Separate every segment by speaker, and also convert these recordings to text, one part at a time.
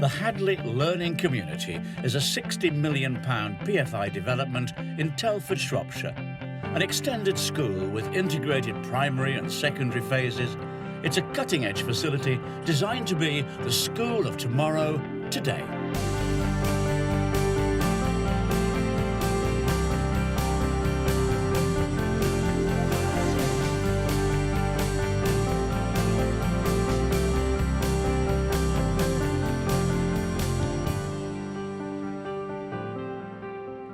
Speaker 1: The Hadley Learning Community is a £60 million PFI development in Telford, Shropshire. An extended school with integrated primary and secondary phases. It's a cutting-edge facility designed to be the school of tomorrow, today.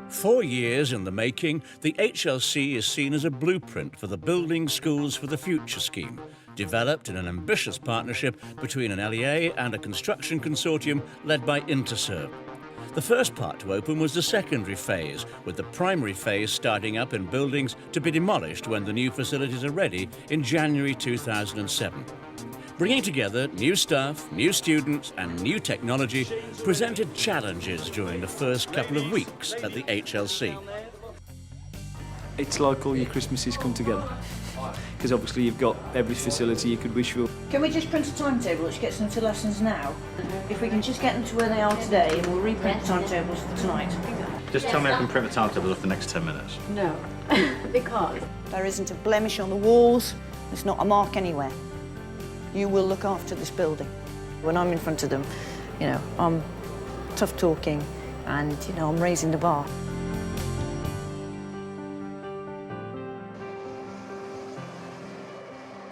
Speaker 1: 4 years in the making, the HLC is seen as a blueprint for the Building Schools for the Future scheme, developed in an ambitious partnership between an LEA and a construction consortium led by Interserve. The first part to open was the secondary phase, with the primary phase starting up in buildings to be demolished when the new facilities are ready in January 2007. Bringing together new staff, new students and new technology presented challenges during the first couple of weeks at the HLC.
Speaker 2: It's like all your Christmases come together, because obviously you've got every facility you could wish for.
Speaker 3: Can we just print a timetable which gets them to lessons now? If we can just get them to where they are today, and we'll reprint the timetables for tonight.
Speaker 4: Just tell me I can print the timetables for the next 10 minutes.
Speaker 5: No, they can't.
Speaker 3: There isn't a blemish on the walls, there's not a mark anywhere. You will look after this building. When I'm in front of them, you know, I'm tough talking and, you know, I'm raising the bar.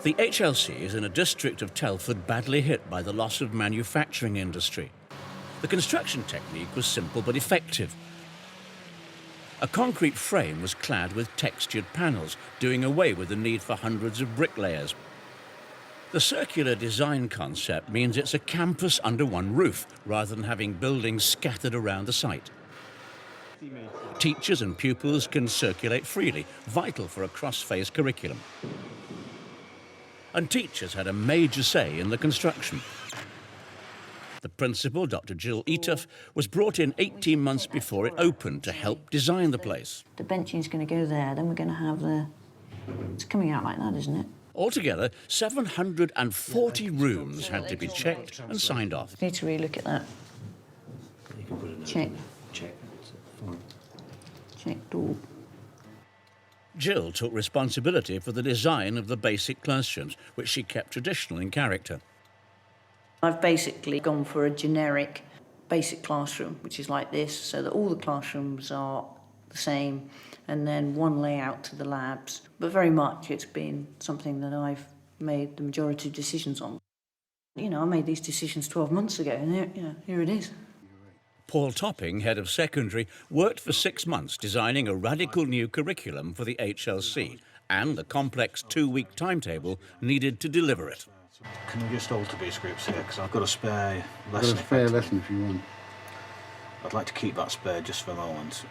Speaker 1: The HLC is in a district of Telford badly hit by the loss of manufacturing industry. The construction technique was simple but effective. A concrete frame was clad with textured panels, doing away with the need for hundreds of bricklayers. The circular design concept means it's a campus under one roof, rather than having buildings scattered around the site. Teachers and pupils can circulate freely, vital for a cross-phase curriculum. And teachers had a major say in the construction. The principal, Dr. Jill Eatough, was brought in 18 months before it opened to help design the place.
Speaker 3: The benching's going to go there, then we're going to have the... It's coming out like that, isn't it?
Speaker 1: Altogether, 740 rooms had to be checked and signed off.
Speaker 3: Need to re-look at that. Check. Checked all.
Speaker 1: Jill took responsibility for the design of the basic classrooms, which she kept traditional in character.
Speaker 3: I've basically gone for a generic basic classroom, which is like this, so that all the classrooms are the same, and then one layout to the labs. But very much it's been something that I've made the majority of decisions on. You know, I made these decisions 12 months ago, and here it is.
Speaker 1: Paul Topping, head of secondary, worked for 6 months designing a radical new curriculum for the HLC and the complex 2-week timetable needed to deliver it.
Speaker 4: Can you just alter these groups here, because I've got a spare lesson.
Speaker 6: I've got a spare lesson if you want.
Speaker 4: I'd like to keep that spare just for a moment.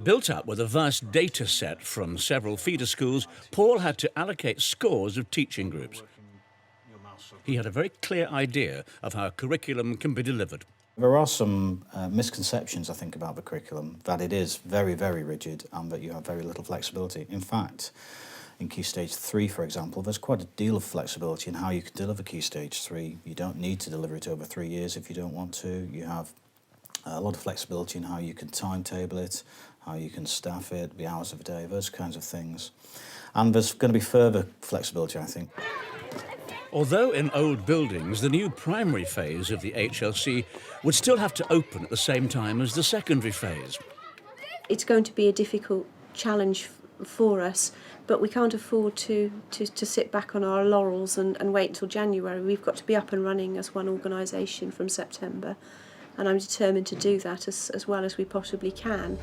Speaker 1: Built up with a vast data set from several feeder schools, Paul had to allocate scores of teaching groups. He had a very clear idea of how curriculum can be delivered.
Speaker 7: There are some misconceptions, I think, about the curriculum, that it is very, very rigid and that you have very little flexibility. In fact, in Key Stage 3, for example, there's quite a deal of flexibility in how you can deliver Key Stage 3. You don't need to deliver it over 3 years if you don't want to. You have a lot of flexibility in how you can timetable it, how you can staff it, the hours of the day, those kinds of things. And there's going to be further flexibility, I think.
Speaker 1: Although in old buildings, the new primary phase of the HLC would still have to open at the same time as the secondary phase.
Speaker 5: It's going to be a difficult challenge for us, but we can't afford to sit back on our laurels and wait until January. We've got to be up and running as one organisation from September, and I'm determined to do that as well as we possibly can.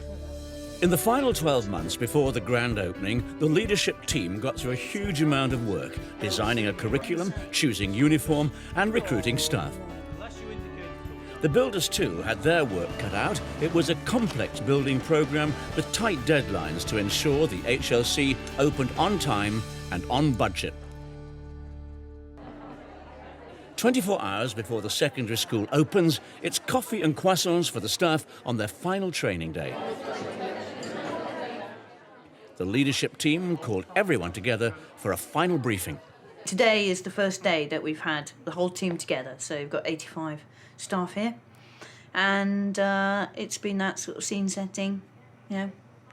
Speaker 1: In the final 12 months before the grand opening, the leadership team got through a huge amount of work, designing a curriculum, choosing uniform and recruiting staff. The builders too had their work cut out. It was a complex building programme with tight deadlines to ensure the HLC opened on time and on budget. 24 hours before the secondary school opens, it's coffee and croissants for the staff on their final training day. The leadership team called everyone together for a final briefing.
Speaker 3: Today is the first day that we've had the whole team together, so we've got 85 staff here, and it's been that sort of scene setting,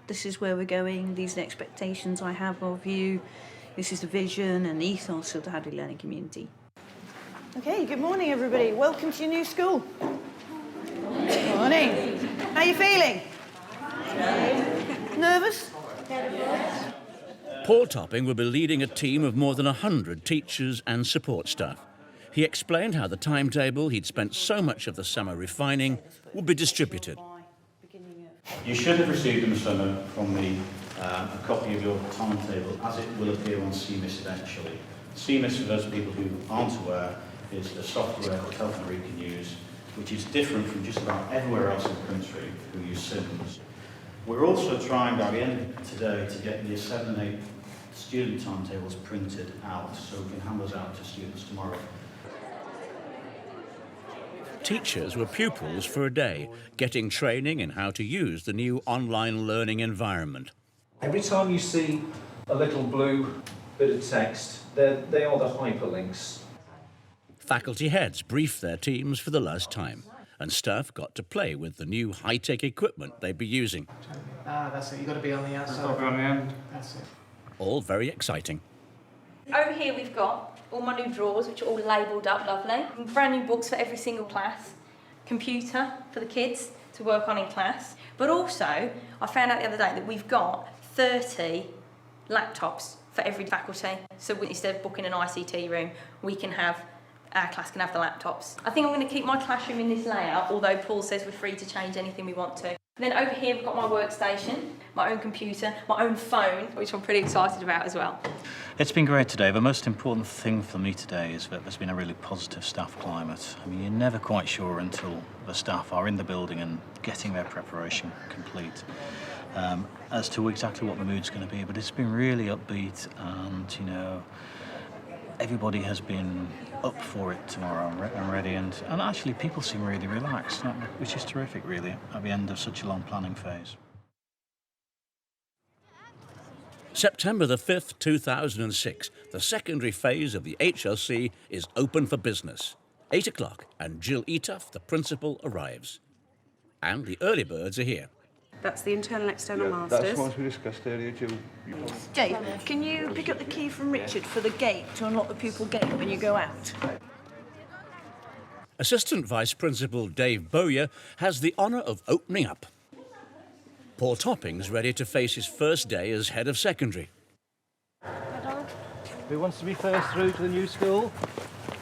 Speaker 3: this is where we're going, these are the expectations I have of you, this is the vision and the ethos of the Hadley Learning Community. Okay, good morning everybody, welcome to your new school. Good morning. How are you feeling? Nervous?
Speaker 1: Paul Topping will be leading a team of more than 100 teachers and support staff. He explained how the timetable he'd spent so much of the summer refining would be distributed.
Speaker 7: You should have received in the summer from me a copy of your timetable as it will appear on CMIS eventually. CMIS, for those people who aren't aware, is the software that Health and Re can use, which is different from just about everywhere else in the country who use SIMS. We're also trying by the end of today to get Year 7 and 8 student timetables printed out so we can hand those out to students tomorrow.
Speaker 1: Teachers were pupils for a day, getting training in how to use the new online learning environment.
Speaker 6: Every time you see a little blue bit of text, they are the hyperlinks.
Speaker 1: Faculty heads briefed their teams for the last time, and staff got to play with the new high-tech equipment they'd be using.
Speaker 8: That's it, you've got to be on the outside.
Speaker 6: Got to be on the end.
Speaker 8: That's it.
Speaker 1: All very exciting.
Speaker 9: Over here we've got all my new drawers, which are all labelled up lovely. Brand new books for every single class. Computer for the kids to work on in class. But also, I found out the other day that we've got 30 laptops for every faculty. So instead of booking an ICT room, our class can have the laptops. I think I'm going to keep my classroom in this layout, although Paul says we're free to change anything we want to. Then over here we've got my workstation, my own computer, my own phone, which I'm pretty excited about as well.
Speaker 7: It's been great today. The most important thing for me today is that there's been a really positive staff climate. I mean, you're never quite sure until the staff are in the building and getting their preparation complete as to exactly what the mood's going to be. But it's been really upbeat and, everybody has been up for it tomorrow and ready, and actually people seem really relaxed, which is terrific really at the end of such a long planning phase.
Speaker 1: September the 5th, 2006, the secondary phase of the HLC is open for business. 8 o'clock, and Jill Eatough, the principal, arrives. And the early birds are here.
Speaker 5: That's the internal and external masters.
Speaker 10: That's what we discussed earlier, Jill.
Speaker 3: Dave, can you pick up the key from Richard for the gate to unlock the pupil gate when you go out?
Speaker 1: Assistant Vice Principal Dave Bowyer has the honour of opening up. Paul Topping's ready to face his first day as head of secondary.
Speaker 4: Who wants to be first through to the new school?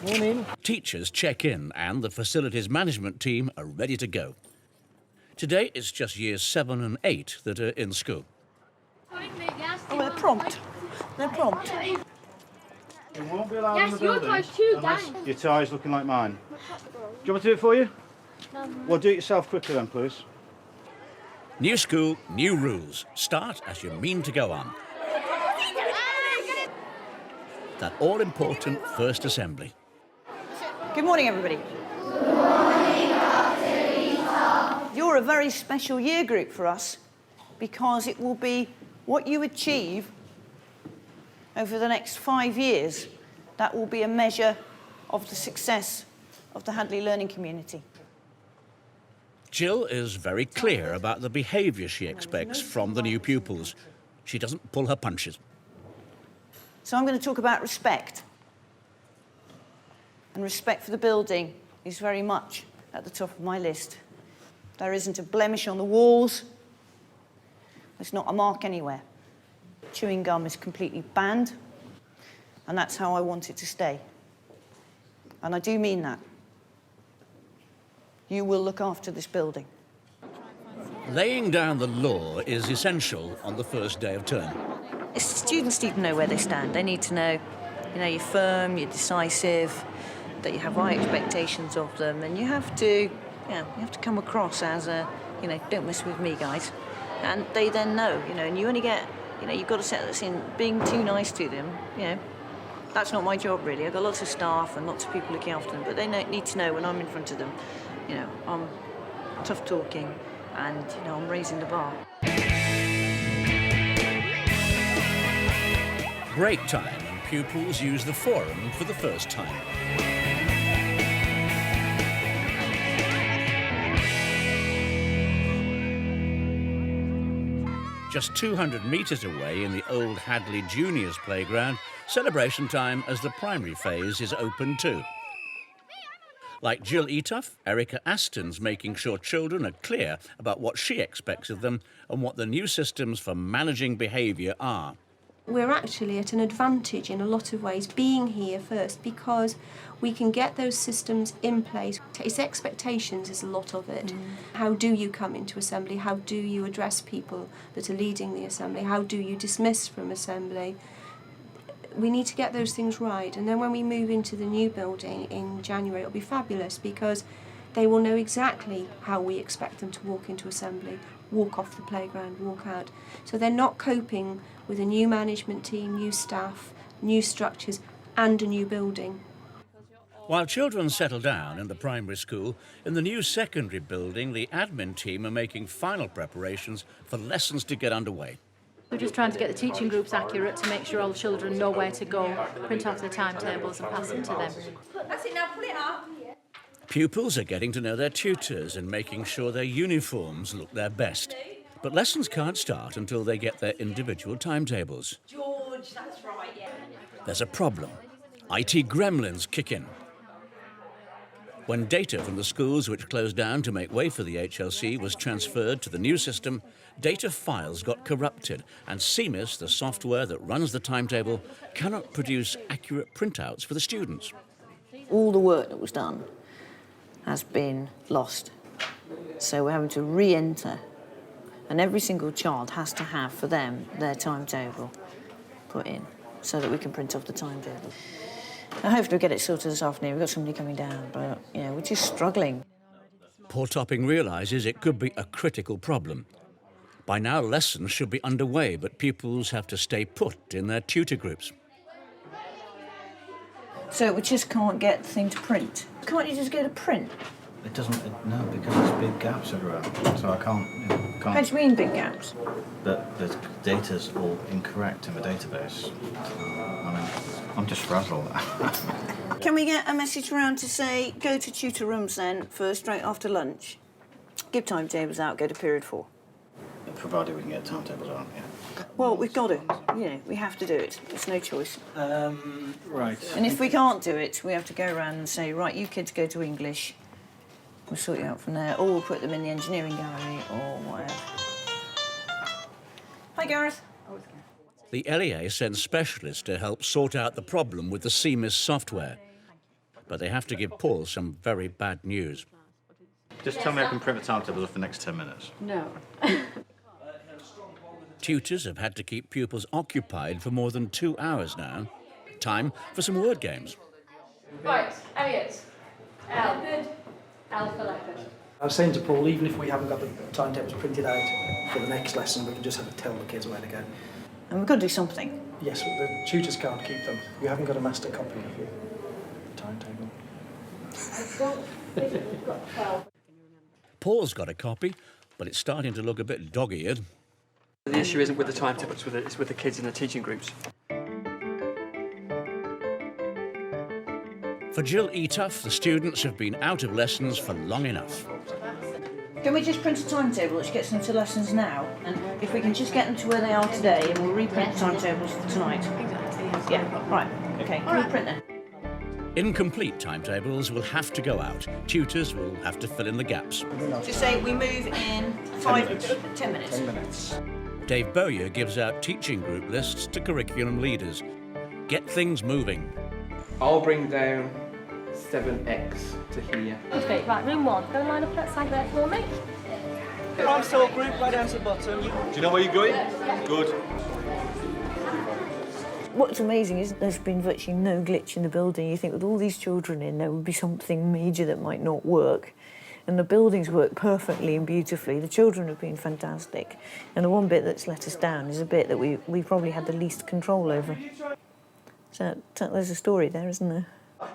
Speaker 4: Morning.
Speaker 1: Teachers check in and the facilities management team are ready to go. Today it's just Years 7 and 8 that are in school.
Speaker 3: Oh, they're prompt. They're prompt.
Speaker 4: You won't be allowed in the building unless your tie's looking like mine. Do you want me to do it for you? No. Well, do it yourself quickly then, please.
Speaker 1: New school, new rules. Start as you mean to go on. That all-important first assembly.
Speaker 3: Good morning, everybody. You're a very special year group for us because it will be what you achieve over the next 5 years. That will be a measure of the success of the Hadley Learning Community.
Speaker 1: Jill is very clear about the behaviour she expects from the new pupils. She doesn't pull her punches.
Speaker 3: So I'm going to talk about respect. And respect for the building is very much at the top of my list. There isn't a blemish on the walls. There's not a mark anywhere. Chewing gum is completely banned, and that's how I want it to stay. And I do mean that. You will look after this building.
Speaker 1: Laying down the law is essential on the first day of term.
Speaker 3: Students need to know where they stand. They need to know, you're firm, you're decisive, that you have right expectations of them, and you have to come across as don't mess with me, guys. And they then know, and you only get, you've got to set this in. Being too nice to them, that's not my job really. I've got lots of staff and lots of people looking after them, but they need to know when I'm in front of them, I'm tough talking and, I'm raising the bar.
Speaker 1: Break time, and pupils use the forum for the first time. Just 200 metres away in the old Hadley Juniors playground, celebration time as the primary phase is open too. Like Jill Eatough, Erica Aston's making sure children are clear about what she expects of them and what the new systems for managing behaviour are.
Speaker 5: We're actually at an advantage in a lot of ways being here first because we can get those systems in place. It's expectations is a lot of it. How do you come into assembly? How do you address people that are leading the assembly? How do you dismiss from assembly? We need to get those things right, and then when we move into the new building in January, it'll be fabulous because they will know exactly how we expect them to walk into assembly, walk off the playground, walk out. So they're not coping with a new management team, new staff, new structures, and a new building.
Speaker 1: While children settle down in the primary school, in the new secondary building, the admin team are making final preparations for lessons to get underway.
Speaker 10: We're just trying to get the teaching groups accurate to make sure all the children know where to go, print off the timetables and pass them to them.
Speaker 9: That's it now, pull it up.
Speaker 1: Pupils are getting to know their tutors and making sure their uniforms look their best. But lessons can't start until they get their individual timetables.
Speaker 9: George, that's right, yeah.
Speaker 1: There's a problem. IT gremlins kick in. When data from the schools which closed down to make way for the HLC was transferred to the new system, data files got corrupted and CMIS, the software that runs the timetable, cannot produce accurate printouts for the students.
Speaker 3: All the work that was done has been lost. So we're having to re-enter, and every single child has to have, for them, their timetable put in so that we can print off the timetable. Now, hopefully we'll get it sorted this afternoon. We've got somebody coming down, but, you know, we're just struggling.
Speaker 1: Paul Topping realises it could be a critical problem. By now, lessons should be underway, but pupils have to stay put in their tutor groups.
Speaker 3: So we just can't get the thing to print. Can't you just get a print?
Speaker 7: It doesn't, no, because there's big gaps everywhere, so I can't.
Speaker 3: How do you mean big gaps?
Speaker 7: But the data's all incorrect in the database. I mean, I'm just frazzled.
Speaker 3: Can we get a message around to say, go to tutor rooms then, first, straight after lunch? Give timetables out, go to period 4.
Speaker 7: Provided we can get timetables out, yeah.
Speaker 3: Well, we've got to, you know, we have to do it. There's no choice.
Speaker 7: Right.
Speaker 3: And if we can't do it, we have to go around and say, right, you kids go to English. We'll sort you out from there, or we'll put them in the engineering gallery, or whatever. Hi, Gareth.
Speaker 1: The LEA sends specialists to help sort out the problem with the CMIS software. But they have to give Paul some very bad news.
Speaker 7: Just tell me I can print the timetables off the next 10 minutes.
Speaker 10: No.
Speaker 1: Tutors have had to keep pupils occupied for more than 2 hours now. Time for some word games.
Speaker 10: Right, Elliot. L. Good. L for leopard.
Speaker 8: I was saying to Paul, even if we haven't got the timetables printed out for the next lesson, we can just have to tell the kids where to go.
Speaker 3: And we've got to do something.
Speaker 8: Yes, the tutors can't keep them. You haven't got a master copy of your timetable.
Speaker 1: Paul's got a copy, but it's starting to look a bit dog-eared.
Speaker 11: The issue isn't with the timetable, it's with the kids in the teaching groups.
Speaker 1: For Jill Eatough, the students have been out of lessons for long enough.
Speaker 3: Can we just print a timetable which gets them to lessons now? And if we can just get them to where they are today, and we'll reprint the timetables for tonight. Exactly. Yeah, right. OK, can we print them?
Speaker 1: Incomplete timetables will have to go out. Tutors will have to fill in the gaps.
Speaker 3: Just say we move in 10 minutes.
Speaker 8: 10 minutes.
Speaker 1: Dave Bowyer gives out teaching group lists to curriculum leaders. Get things moving.
Speaker 11: I'll bring down 7X to here.
Speaker 10: Okay, right, room 1. Go and line up that side there for me.
Speaker 11: I'm still group right down to the bottom.
Speaker 4: Do you know where you're going? Good.
Speaker 3: What's amazing is there's been virtually no glitch in the building. You think with all these children in, there would be something major that might not work. And the buildings work perfectly and beautifully. The children have been fantastic. And the one bit that's let us down is a bit that we probably had the least control over. So there's a story there, isn't there?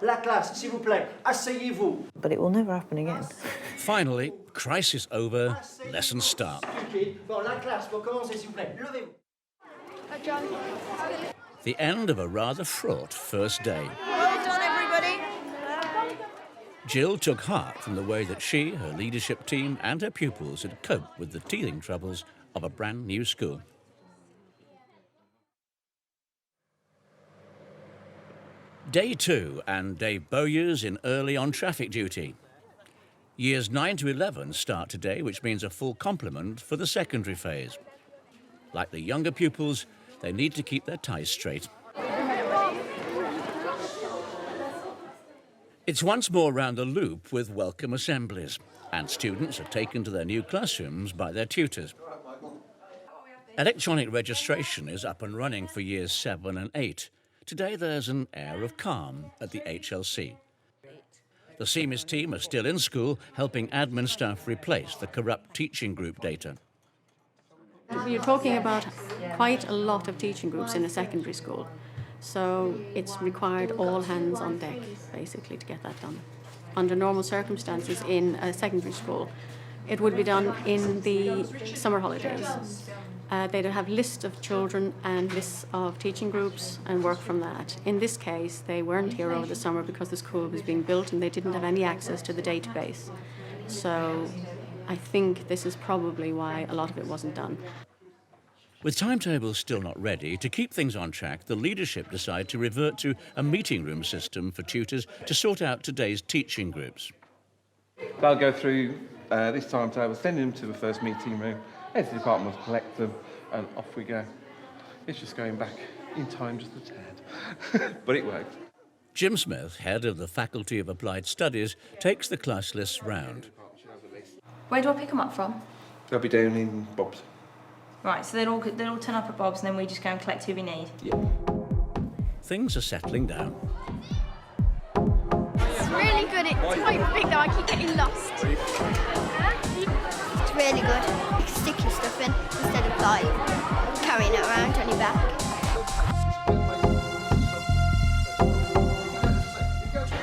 Speaker 12: La classe, s'il vous plaît, asseyez-vous.
Speaker 3: But it will never happen again.
Speaker 1: Finally, crisis over, lessons start.
Speaker 12: Bon, la classe, pour commencer, s'il vous plaît, levez-vous.
Speaker 1: The end of a rather fraught first day.
Speaker 3: Well done, everybody.
Speaker 1: Jill took heart from the way that she, her leadership team and her pupils had coped with the teething troubles of a brand new school. Day 2 and Dave Bowyer's in early on traffic duty. Years 9 to 11 start today, which means a full complement for the secondary phase. Like the younger pupils, they need to keep their ties straight. It's once more round the loop with welcome assemblies, and students are taken to their new classrooms by their tutors. Electronic registration is up and running for years 7 and 8. Today there's an air of calm at the HLC. The CMIS team are still in school, helping admin staff replace the corrupt teaching group data.
Speaker 13: You're talking about quite a lot of teaching groups in a secondary school. So it's required all hands on deck, basically, to get that done. Under normal circumstances in a secondary school, it would be done in the summer holidays. They'd have lists of children and lists of teaching groups and work from that. In this case, they weren't here over the summer because the school was being built and they didn't have any access to the database. So I think this is probably why a lot of it wasn't done.
Speaker 1: With timetables still not ready, to keep things on track, the leadership decide to revert to a meeting room system for tutors to sort out today's teaching groups.
Speaker 11: They'll go through this timetable, send them to the first meeting room, head to the department will collect them, and off we go. It's just going back in time just a tad, but it worked.
Speaker 1: Jim Smith, head of the Faculty of Applied Studies, takes the class lists round.
Speaker 9: Where do I pick them up from?
Speaker 11: They'll be down in Bob's.
Speaker 9: Right, so they'll all turn up at Bob's and then we just go and collect who we need?
Speaker 11: Yeah.
Speaker 1: Things are settling down.
Speaker 14: It's really good. It's quite big though, I keep getting lost. It's really good. You can stick your stuff in instead of like carrying it around on your back.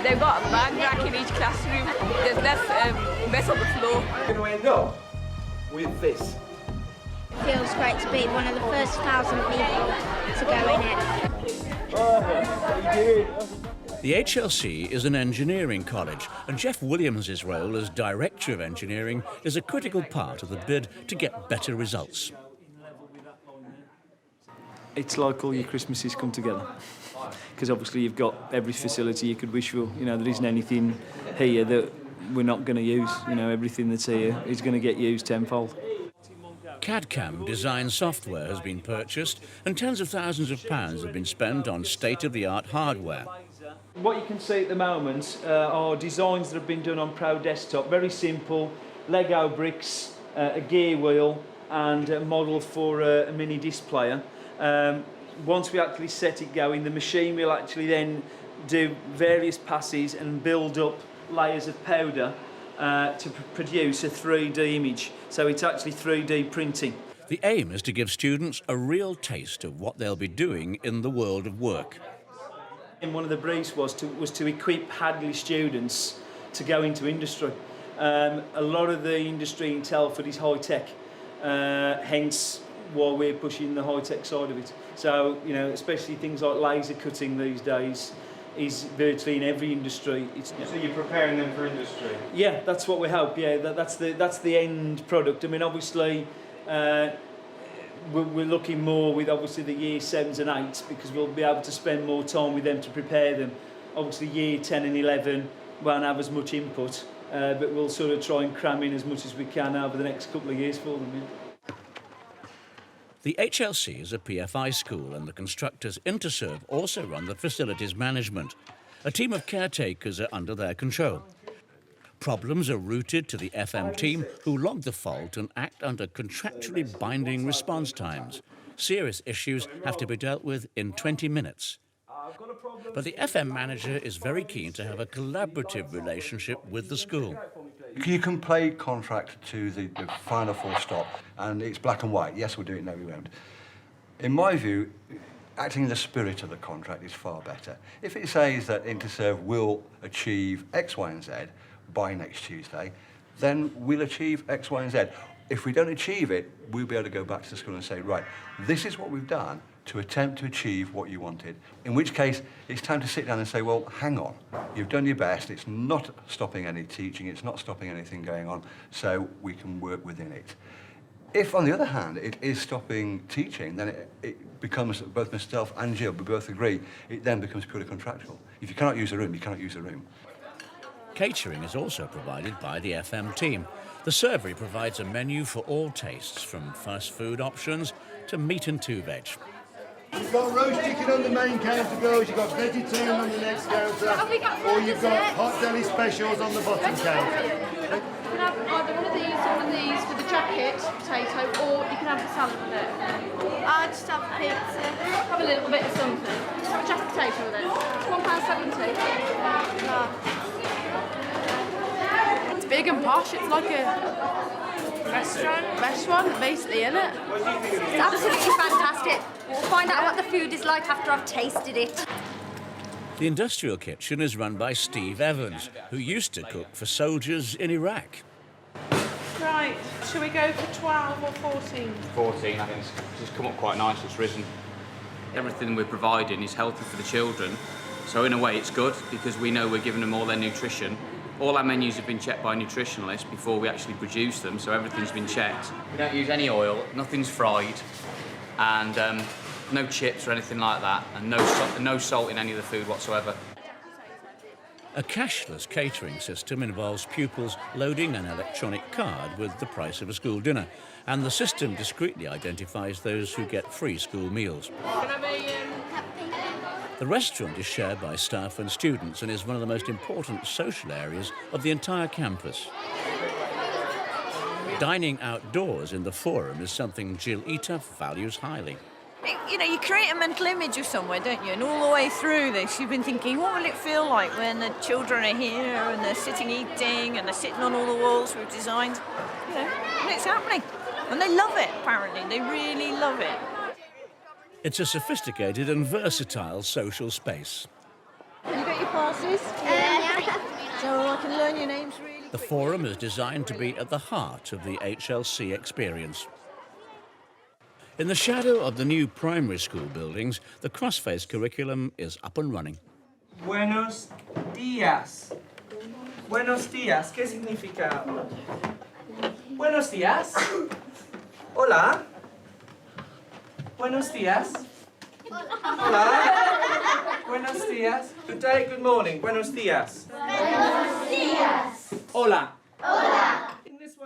Speaker 15: They've got a bag rack in each classroom. There's less mess on the floor.
Speaker 11: We're going to end up with this.
Speaker 14: It feels great to be one of the first 1,000 people to go in it.
Speaker 1: The HLC is an engineering college, and Jeff Williams' role as Director of Engineering is a critical part of the bid to get better results.
Speaker 2: It's like all your Christmases come together. Because obviously you've got every facility you could wish for. You know, there isn't anything here that we're not going to use. You know, everything that's here is going to get used tenfold.
Speaker 1: CAD/CAM design software has been purchased and tens of thousands of pounds have been spent on state-of-the-art hardware.
Speaker 2: What you can see at the moment are designs that have been done on Pro Desktop. Very simple, Lego bricks, a gear wheel and a model for a mini disc player. Once we actually set it going, the machine will actually then do various passes and build up layers of powder to produce a 3D image. So it's actually 3D printing.
Speaker 1: The aim is to give students a real taste of what they'll be doing in the world of work.
Speaker 2: And one of the briefs was to equip Hadley students to go into industry. A lot of the industry in Telford is high-tech, hence why we're pushing the high-tech side of it. So, you know, especially things like laser cutting these days is virtually in every industry.
Speaker 6: So you're preparing them for industry?
Speaker 2: Yeah, that's what we hope. Yeah, that's the end product. I mean, obviously, we're looking more with obviously the year 7s and 8s because we'll be able to spend more time with them to prepare them. Obviously, year 10 and 11 won't have as much input, but we'll sort of try and cram in as much as we can over the next couple of years for them. Yeah.
Speaker 1: The HLC is a PFI school and the constructors Interserve also run the facilities management. A team of caretakers are under their control. Problems are routed to the FM team who log the fault and act under contractually binding response times. Serious issues have to be dealt with in 20 minutes. But the FM manager is very keen to have a collaborative relationship with the school.
Speaker 16: You can play contract to the final full stop, and it's black and white. Yes, we'll do it, no, we won't. In my view, acting in the spirit of the contract is far better. If it says that Interserve will achieve X, Y, and Z by next Tuesday, then we'll achieve X, Y, and Z. If we don't achieve it, we'll be able to go back to the school and say, right, this is what we've done. to attempt to achieve what you wanted. In which case, it's time to sit down and say, well, hang on, you've done your best, it's not stopping any teaching, it's not stopping anything going on, so we can work within it. If, on the other hand, it is stopping teaching, then it becomes, both myself and Jill, we both agree, it then becomes purely contractual. If you cannot use a room, you cannot use a room.
Speaker 1: Catering is also provided by the FM team. The servery provides a menu for all tastes, from fast food options to meat and 2-veg.
Speaker 17: You've got roast chicken on the main counter, girls, you've got vegetarian on the next counter, or you've got hot deli specials on the bottom counter.
Speaker 18: You can have either one of these with the jacket potato, or you can have the salad with it.
Speaker 14: I'll just have pizza.
Speaker 18: Have a little bit of something. Have a jacket potato with it. It's £1.70. It's big and posh. It's like a restaurant, basically, isn't it?
Speaker 19: It's absolutely fantastic. We'll find out what the food is like after I've tasted it.
Speaker 1: The industrial kitchen is run by Steve Evans, who used to cook for soldiers in Iraq.
Speaker 20: Right, shall we go for 12 or 14?
Speaker 21: 14, I think it's come up quite nice, it's risen. Everything we're providing is healthy for the children, so in a way it's good because we know we're giving them all their nutrition. All our menus have been checked by nutritionalists before we actually produce them, so everything's been checked. We don't use any oil, nothing's fried, and no chips or anything like that, and no salt in any of the food whatsoever.
Speaker 1: A cashless catering system involves pupils loading an electronic card with the price of a school dinner, and the system discreetly identifies those who get free school meals. The restaurant is shared by staff and students and is one of the most important social areas of the entire campus. Dining outdoors in the forum is something Jill Eater values highly.
Speaker 3: You know, you create a mental image of somewhere, don't you? And all the way through this, you've been thinking, what will it feel like when the children are here and they're sitting eating and they're sitting on all the walls we've designed? You know, and it's happening. And they love it, apparently. They really love it.
Speaker 1: It's a sophisticated and versatile social space.
Speaker 3: You got your passes? Yeah. So I can learn your names really.
Speaker 1: The forum is designed to be at the heart of the HLC experience. In the shadow of the new primary school buildings, the cross-face curriculum is up and running.
Speaker 22: Buenos días. Buenos días. ¿Qué significa? Buenos días. Hola. Buenos días. Hola. Buenos días. Good day, good morning. Buenos días.
Speaker 14: Buenos días.
Speaker 22: Hola.
Speaker 14: Hola.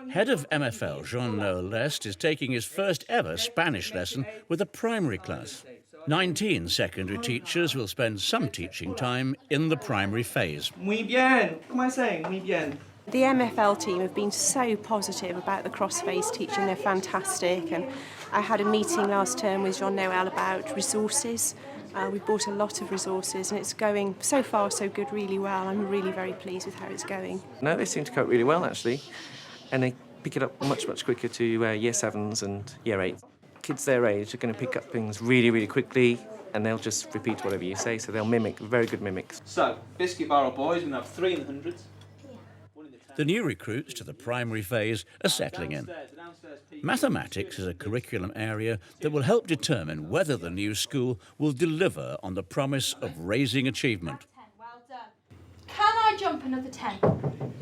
Speaker 1: Head of MFL, Jean-Noel Lest, is taking his first ever Spanish lesson with a primary class. 19 secondary teachers will spend some teaching time in the primary phase.
Speaker 22: Muy bien. What am I saying? Muy bien.
Speaker 5: The MFL team have been so positive about the cross-phase teaching. They're fantastic. And I had a meeting last term with Jean-Noel about resources. We've bought a lot of resources and it's going so far so good, really well. I'm really very pleased with how it's going.
Speaker 23: No, they seem to cope really well actually, and they pick it up much quicker to Year 7s and Year 8. Kids their age are going to pick up things really quickly and they'll just repeat whatever you say, so they'll mimic, very good mimics.
Speaker 22: So, biscuit barrel boys, we're going to have 3 in the hundreds.
Speaker 1: The new recruits to the primary phase are settling in. Mathematics is a curriculum area that will help determine whether the new school will deliver on the promise of raising achievement.
Speaker 18: Can I jump another 10?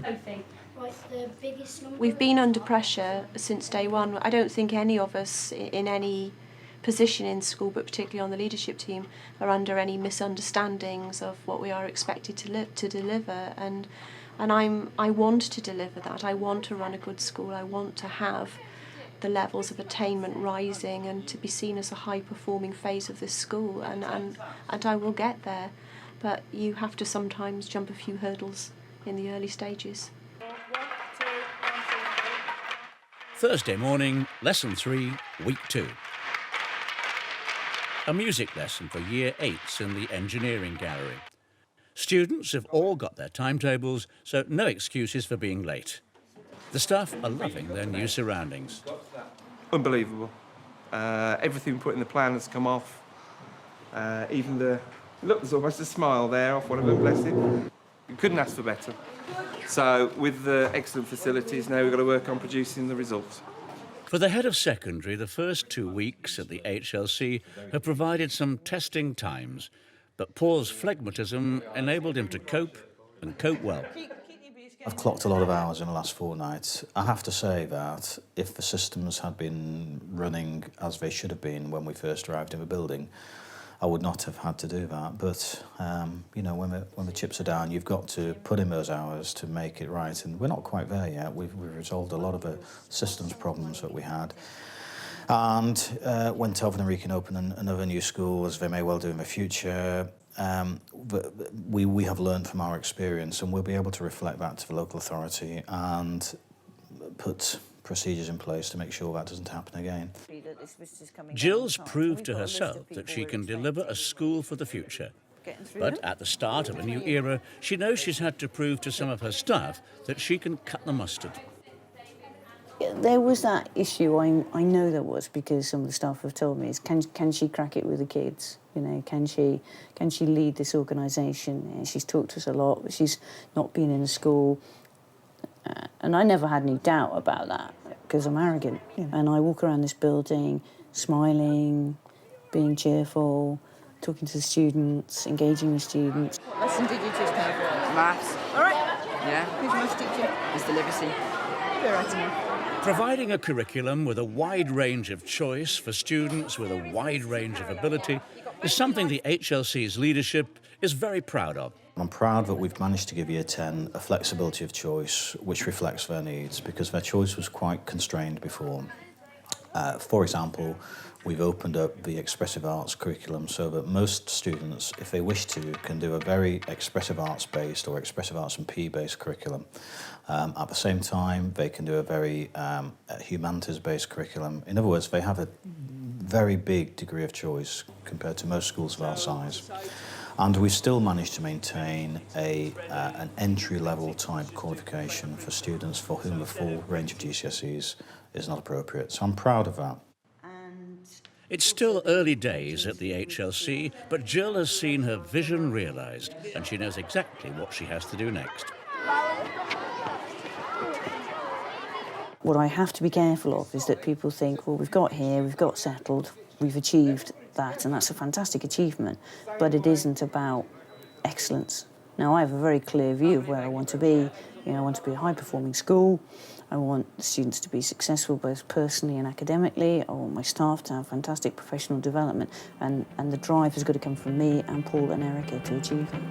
Speaker 18: Sophie.
Speaker 14: What's the biggest number?
Speaker 5: We've been under pressure since day one. I don't think any of us in any position in school, but particularly on the leadership team, are under any misunderstandings of what we are expected to deliver. And I want to deliver that. I want to run a good school. I want to have the levels of attainment rising and to be seen as a high-performing phase of this school. And I will get there. But you have to sometimes jump a few hurdles in the early stages.
Speaker 1: Thursday morning, Lesson 3, Week 2. A music lesson for Year 8s in the Engineering Gallery. Students have all got their timetables, so no excuses for being late. The staff are loving their new surroundings.
Speaker 11: Unbelievable. Everything we put in the plan has come off. Even look, there's almost a smile there off one of them, bless him. We couldn't ask for better. So with the excellent facilities, now we've got to work on producing the results.
Speaker 1: For the head of secondary, the first 2 weeks at the HLC have provided some testing times, but Paul's phlegmatism enabled him to cope and cope well.
Speaker 7: I've clocked a lot of hours in the last fortnight. I have to say that if the systems had been running as they should have been when we first arrived in the building, I would not have had to do that. But, you know, when the chips are down, you've got to put in those hours to make it right. And we're not quite there yet. We've resolved a lot of the systems problems that we had. And when Telford and Wrekin open another new school, as they may well do in the future, we have learned from our experience, and we'll be able to reflect that to the local authority and put procedures in place to make sure that doesn't happen again.
Speaker 1: Jill's proved to herself that she can deliver a school for the future. But at the start of a new era, she knows she's had to prove to some of her staff that she can cut the mustard.
Speaker 3: There was that issue, I know there was, because some of the staff have told me, is can she crack it with the kids? You know, can she lead this organisation? You know, she's talked to us a lot, but she's not been in a school. And I never had any doubt about that, because I'm arrogant. You know? And I walk around this building smiling, being cheerful, talking to the students, engaging with students.
Speaker 8: What lesson did you just have? Maths. All right. Yeah. Who's your maths teacher? Mr. Livesey. You're right enough.
Speaker 1: Providing a curriculum with a wide range of choice for students with a wide range of ability is something the HLC's leadership is very proud of.
Speaker 7: I'm proud that we've managed to give Year 10 a flexibility of choice which reflects their needs, because their choice was quite constrained before. For example, we've opened up the expressive arts curriculum so that most students, if they wish to, can do a very expressive arts-based or expressive arts and PE-based curriculum. At the same time, they can do a very humanities-based curriculum. In other words, they have a very big degree of choice compared to most schools of our size. And we've still managed to maintain an entry-level type qualification for students for whom the full range of GCSEs is not appropriate. So I'm proud of that.
Speaker 1: It's still early days at the HLC, but Jill has seen her vision realised, and she knows exactly what she has to do next.
Speaker 3: What I have to be careful of is that people think, well, we've got here, we've got settled, we've achieved that, and that's a fantastic achievement, but it isn't about excellence. Now, I have a very clear view of where I want to be. You know, I want to be a high-performing school. I want the students to be successful both personally and academically. I want my staff to have fantastic professional development, and the drive has got to come from me and Paul and Erica to achieve it.